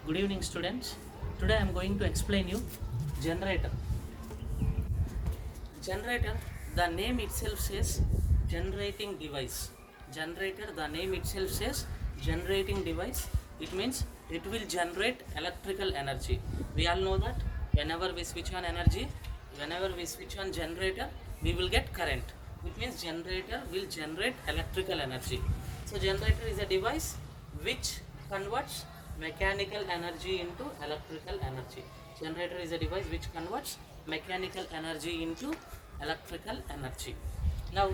Good evening, students. Today I am going to explain you generator. Generator, the name itself says generating device. Generator, the name itself says generating device. It means it will generate electrical energy. We all know that whenever we switch on energy, whenever we switch on generator, we will get current. Which means generator will generate electrical energy. So generator is a device which converts mechanical energy into electrical energy. Generator is a device which converts mechanical energy into electrical energy. Now,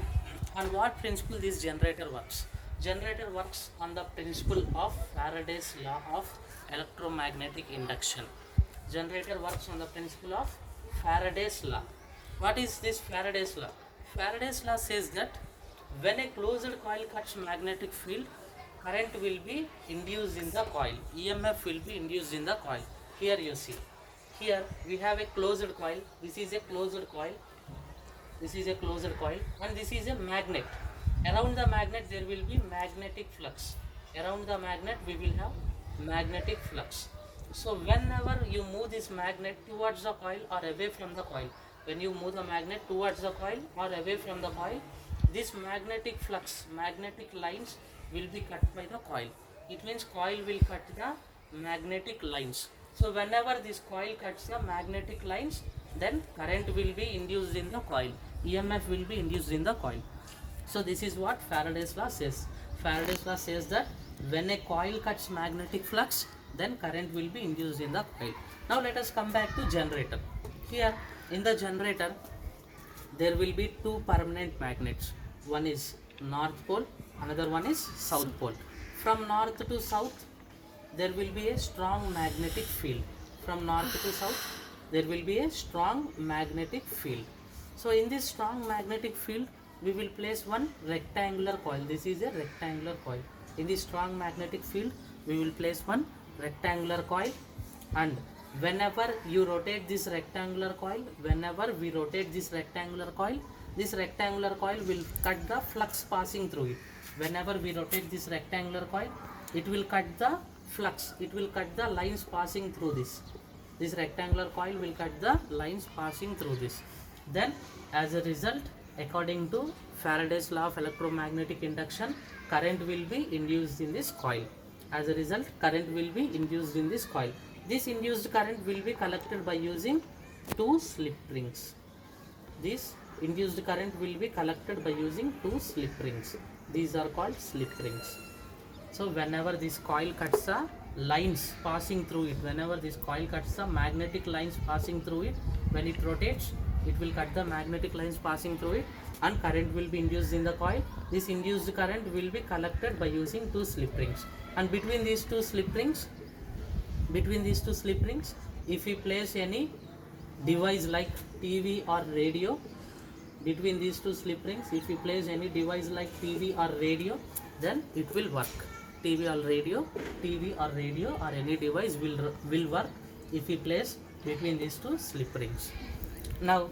on what principle this generator works? Generator works on the principle of Faraday's law of electromagnetic induction. Generator works on the principle of Faraday's law. What is this Faraday's law? Faraday's law says that when a closed coil cuts magnetic field, current will be induced in the coil. EMF will be induced in the coil. Here you see. Here we have a closed coil. This is a closed coil. This is a closed coil, and this is a magnet. Around the magnet there will be magnetic flux. Around the magnet we will have magnetic flux. So whenever you move this magnet towards the coil or away from the coil, when you move the magnet towards the coil or away from the coil, this magnetic flux, magnetic lines will be cut by the coil. It means coil will cut the magnetic lines. So whenever this coil cuts the magnetic lines, then current will be induced in the coil. EMF will be induced in the coil. So this is what Faraday's law says. Faraday's law says that when a coil cuts magnetic flux, then current will be induced in the coil. Now let us come back to generator. Here in the generator, there will be two permanent magnets. One is north pole, another one is south pole. From north to south, there will be a strong magnetic field. From north to south, there will be a strong magnetic field. So in this strong magnetic field, we will place one rectangular coil. This is a rectangular coil. In this strong magnetic field, we will place one rectangular coil, and whenever you rotate this rectangular coil, whenever we rotate this rectangular coil will cut the flux passing through it. Whenever we rotate this rectangular coil, it will cut the flux, it will cut the lines passing through this. This rectangular coil will cut the lines passing through this. Then as a result, according to Faraday's law of electromagnetic induction, current will be induced in this coil. As a result, current will be induced in this coil. This induced current will be collected by using two slip rings. This induced current will be collected by using two slip rings. These are called slip rings. So whenever this coil cuts the lines passing through it, whenever this coil cuts the magnetic lines passing through it, when it rotates, it will cut the magnetic lines passing through it, and current will be induced in the coil. This induced current will be collected by using two slip rings. And between these two slip rings, if we place any device like TV or radio, between these two slip rings, if we place any device like TV or radio, then it will work. TV or radio or any device will work if we place between these two slip rings. Now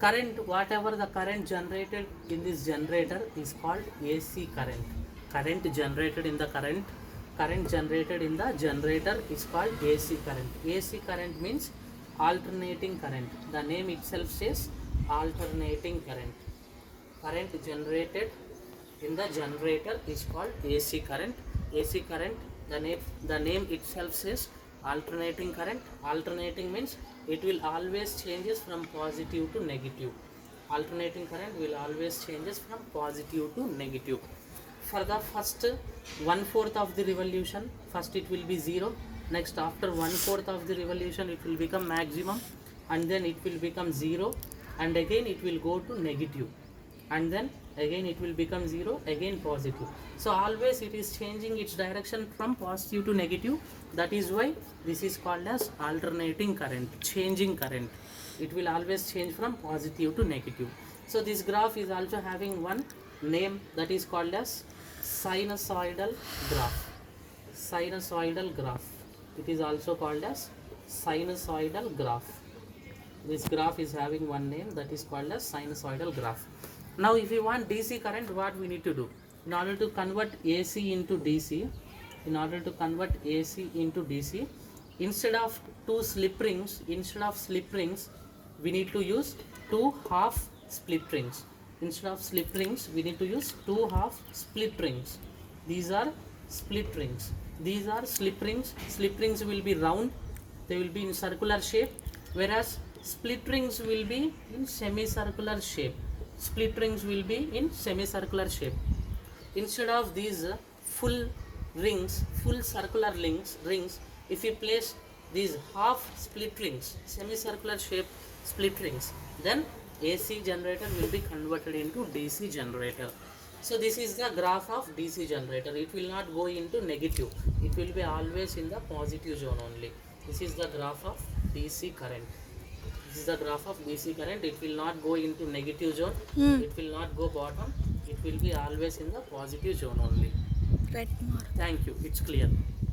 current, whatever the current generated in this generator is called AC current. Current generated in the generator is called AC current. AC current means alternating current. The name itself says alternating current. Current generated in the generator is called AC current. AC current, the name itself says alternating current. Alternating means it will always changes from positive to negative. Alternating current will always changes from positive to negative. For the first 1/4 of the revolution, first it will be 0. Next, after 1/4 of the revolution, it will become maximum, and then it will become 0, and again it will go to negative, and then again it will become 0, again positive. So always it is changing its direction from positive to negative. That is why this is called as alternating current, changing current. It will always change from positive to negative. So this graph is also having one name, that is called as sinusoidal graph. Sinusoidal graph. It is also called as sinusoidal graph. This graph is having one name, that is called as sinusoidal graph. Now if you want DC current, what we need to do? In order to convert AC into DC, in order to convert AC into DC, instead of slip rings, we need to use two half split rings. Instead of slip rings, we need to use two half split rings. These are split rings. These are slip rings. Slip rings will be round, they will be in circular shape, whereas split rings will be in semicircular shape. Split rings will be in semicircular shape. Instead of these full circular rings, if you place these half split rings, semicircular shape split rings, then AC generator will be converted into DC generator. So this is the graph of DC generator. It will not go into negative, it will be always in the positive zone only. This is the graph of DC current. This is the graph of DC current. It will not go into negative zone, it will not go bottom, it will be always in the positive zone only. Right, Mark. Thank you, it's clear.